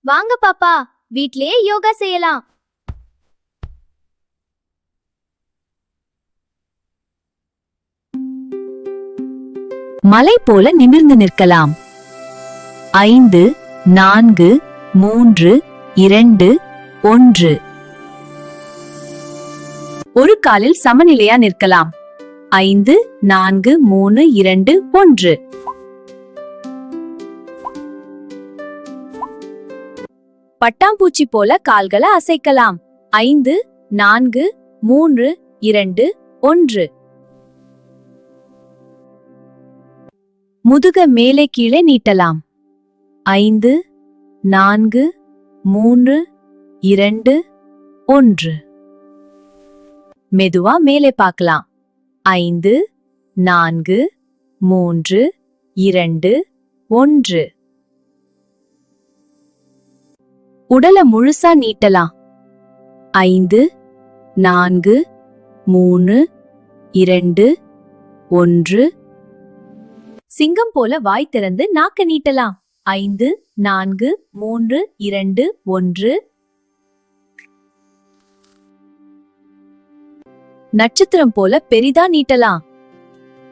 வாங்க பாப்பா, வீட்லயே யோகா செய்யலாம். மலை போல நிமிர்ந்து நிற்கலாம். 5 4 3 2 1. ஒரு காலில் சமநிலையா நிற்கலாம். 5 4 3 2 1. பட்டாம்பூச்சி போல கால்களை அசைக்கலாம். 5 4 3 2 1. முதுக மேலே கீழே நீட்டலாம். 5 4 3 2 1. மெதுவா மேலே பார்க்கலாம். 5 4 3 2 1. உடல முழுசா நீட்டலாம். 5 4 3 2 1. சிங்கம் போல வாய் திறந்து நாக்க நீட்டலாம். 5 4 3 2 1. நட்சத்திரம் போல பெரிதா நீட்டலாம்.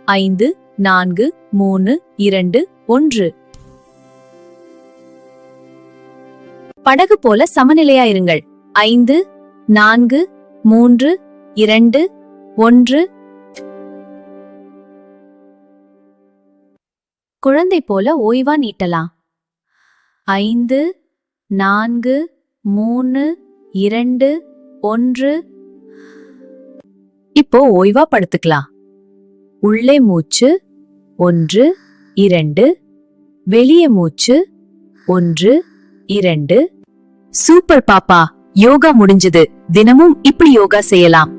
5 4 3 2 1. படகு போல சமநிலையா இருங்கள். 5 4 3 2 1. குழந்தை போல ஓய்வா நீட்டலாம். 5 4 3 2 1. இப்போ ஓய்வா படுத்துக்கலாம். உள்ளே மூச்சு 1 2. வெளியே மூச்சு 1 2. சூப்பர் பாப்பா, யோகா முடிஞ்சது. தினமும் இப்படி யோகா செய்யலாம்.